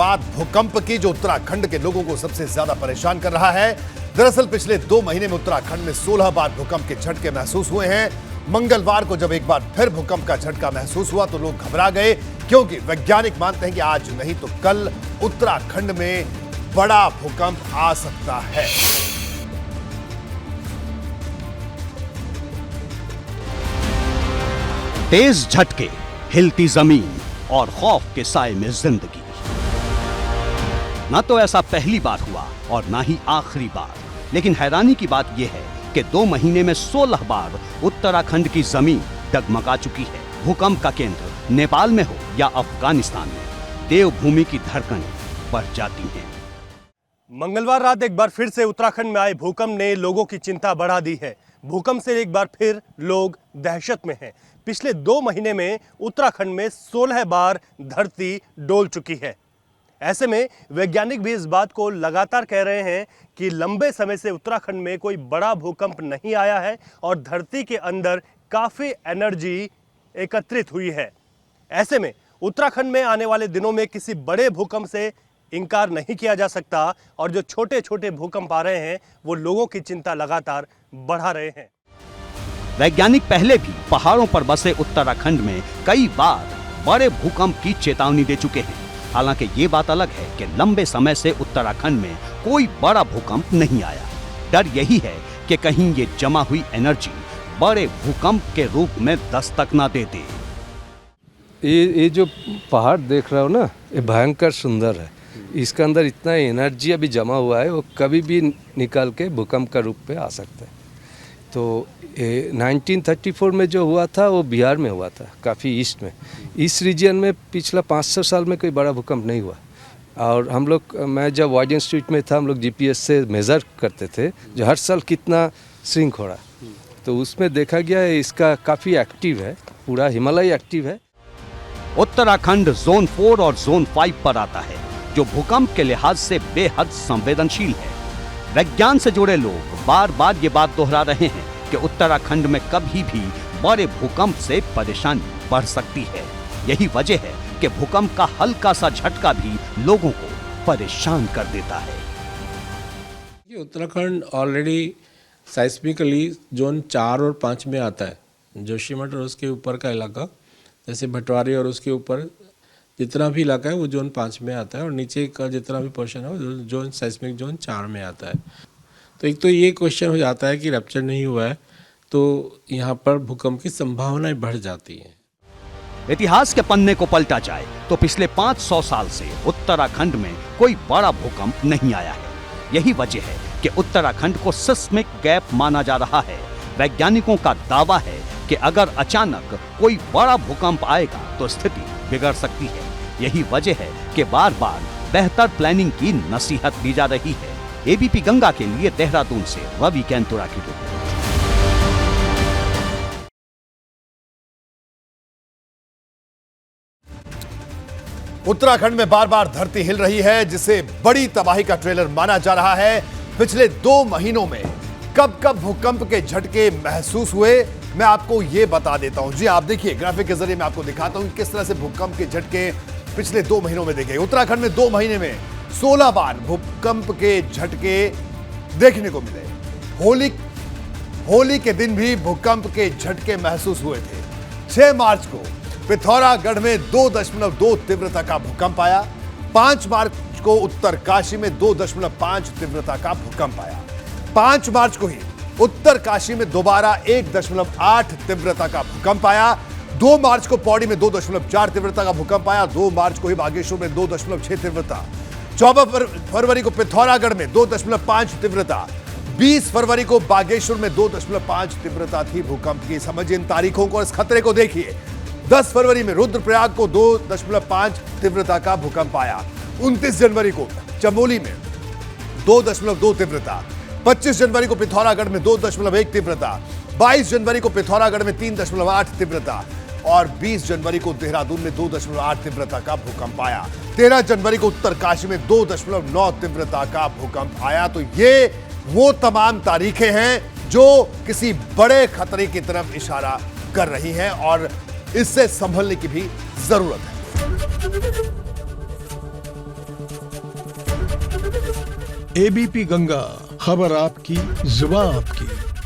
बात भूकंप की, जो उत्तराखंड के लोगों को सबसे ज्यादा परेशान कर रहा है। दरअसल पिछले 2 महीने में उत्तराखंड में 16 बार भूकंप के झटके महसूस हुए हैं। मंगलवार को जब एक बार फिर भूकंप का झटका महसूस हुआ तो लोग घबरा गए, क्योंकि वैज्ञानिक मानते हैं कि आज नहीं तो कल उत्तराखंड में बड़ा भूकंप आ सकता है। तेज झटके, हिलती जमीन और खौफ के साए में जिंदगी। ना तो ऐसा पहली बार हुआ और ना ही आखिरी बार, लेकिन हैरानी की बात यह है कि 2 महीने में 16 बार उत्तराखंड की जमीन डगमगा चुकी है। भूकंप का केंद्र नेपाल में हो या अफगानिस्तान में, देवभूमि की धड़कनें बढ़ जाती हैं। मंगलवार रात एक बार फिर से उत्तराखंड में आए भूकंप ने लोगों की चिंता बढ़ा दी है। भूकंप से एक बार फिर लोग दहशत में हैं। पिछले 2 महीने में उत्तराखंड में 16 बार धरती डोल चुकी है। ऐसे में वैज्ञानिक भी इस बात को लगातार कह रहे हैं कि लंबे समय से उत्तराखंड में कोई बड़ा भूकंप नहीं आया है और धरती के अंदर काफी एनर्जी एकत्रित हुई है। ऐसे में उत्तराखंड में आने वाले दिनों में किसी बड़े भूकंप से इनकार नहीं किया जा सकता और जो छोटे छोटे भूकंप आ रहे हैं वो लोगों की चिंता लगातार बढ़ा रहे हैं। वैज्ञानिक पहले भी पहाड़ों पर बसे उत्तराखंड में कई बार बड़े भूकंप की चेतावनी दे चुके हैं। हालांकि ये बात अलग है कि लंबे समय से उत्तराखंड में कोई बड़ा भूकंप नहीं आया। डर यही है कि कहीं ये जमा हुई एनर्जी बड़े भूकंप के रूप में दस्तक ना दे दे। ये जो पहाड़ देख रहा हो ना, ये भयंकर सुंदर है। इसके अंदर इतना एनर्जी अभी जमा हुआ है, वो कभी भी निकाल के भूकंप का रूप पे आ सकता है। तो 1934 में जो हुआ था वो बिहार में हुआ था, काफ़ी ईस्ट में। इस रीजन में पिछला 500 साल में कोई बड़ा भूकंप नहीं हुआ। और हम लोग, मैं जब वाइड इंस्टीट्यूट में था, हम लोग जीपीएस से मेज़र करते थे जो हर साल कितना श्रिंक हो रहा है। तो उसमें देखा गया है इसका काफ़ी एक्टिव है, पूरा हिमालय एक्टिव है। उत्तराखंड जोन 4 और जोन 5 पर आता है, जो भूकंप के लिहाज से बेहद संवेदनशील है। विज्ञान से जुड़े लोग बार बार ये बात दोहरा रहे हैं कि उत्तराखंड में कभी भी बड़े भूकंप से परेशानी बढ़ सकती है। यही वजह है कि भूकंप का हल्का सा झटका भी लोगों को परेशान कर देता है। ये उत्तराखंड ऑलरेडी साइस्मिकली जोन 4 और 5 में आता है। जोशीमठ और उसके ऊपर का इलाका, जैसे भटवारी और उसके ऊपर जितना भी इलाका है वो जोन 5 में आता है, और नीचे का जितना भी पोर्शन है वो जोन साइस्मिक जोन 4 में आता है। तो एक तो ये क्वेश्चन हो जाता है कि रप्चर नहीं हुआ है तो यहाँ पर भूकंप की संभावनाएं बढ़ जाती हैं। इतिहास के पन्ने को पलटा जाए तो पिछले 500 साल से उत्तराखंड में कोई बड़ा भूकंप नहीं आया है। यही वजह है कि उत्तराखंड को सिस्मिक गैप माना जा रहा है। वैज्ञानिकों का दावा है कि अगर अचानक कोई बड़ा भूकंप आएगा तो स्थिति बिगड़ सकती है। यही वजह है कि बार बार बेहतर प्लानिंग की नसीहत दी जा रही है। एबीपी गंगा के लिए देहरादून से रवि कैंतुरा की रिपोर्ट। उत्तराखंड में बार बार धरती हिल रही है, जिसे बड़ी तबाही का ट्रेलर माना जा रहा है। पिछले 2 महीनों में कब कब भूकंप के झटके महसूस हुए, मैं आपको यह बता देता हूं। जी आप देखिए, ग्राफिक के जरिए मैं आपको दिखाता हूं किस तरह से भूकंप के झटके पिछले 2 महीनों में देखे। उत्तराखंड में 2 महीने में 16 बार भूकंप के झटके देखने को मिले। होली के दिन भी भूकंप के झटके महसूस हुए थे। 6 मार्च को पिथौरागढ़ में 2.2 तीव्रता का भूकंप आया। 5 मार्च को उत्तरकाशी में 2.5 तीव्रता का भूकंप आया। 5 मार्च को ही उत्तरकाशी में दोबारा 1.8 तीव्रता का भूकंप आया। 2 मार्च को पौड़ी में 2.4 तीव्रता का भूकंप आया। 2 मार्च को ही बागेश्वर में 2.6 तीव्रता। 14 फरवरी को पिथौरागढ़ में 2.5 तीव्रता। 20 फरवरी को बागेश्वर में 2.5 तीव्रता थी भूकंप की। समझिए इन तारीखों को और इस खतरे को देखिए। 10 फरवरी में रुद्रप्रयाग को 2.5 तीव्रता का भूकंप आया। 29 जनवरी को चमोली में 2.2 तीव्रता। 25 जनवरी को पिथौरागढ़ में 2.1 तीव्रता। 22 जनवरी को पिथौरागढ़ में 3.8 तीव्रता और 20 जनवरी को देहरादून में 2.8 तीव्रता का भूकंप आया। 13 जनवरी को उत्तरकाशी में 2.9 तीव्रता का भूकंप आया। तो ये वो तमाम तारीखें हैं जो किसी बड़े खतरे की तरफ इशारा कर रही हैं और इससे संभलने की भी जरूरत है। एबीपी गंगा, खबर आपकी, जुबान आपकी।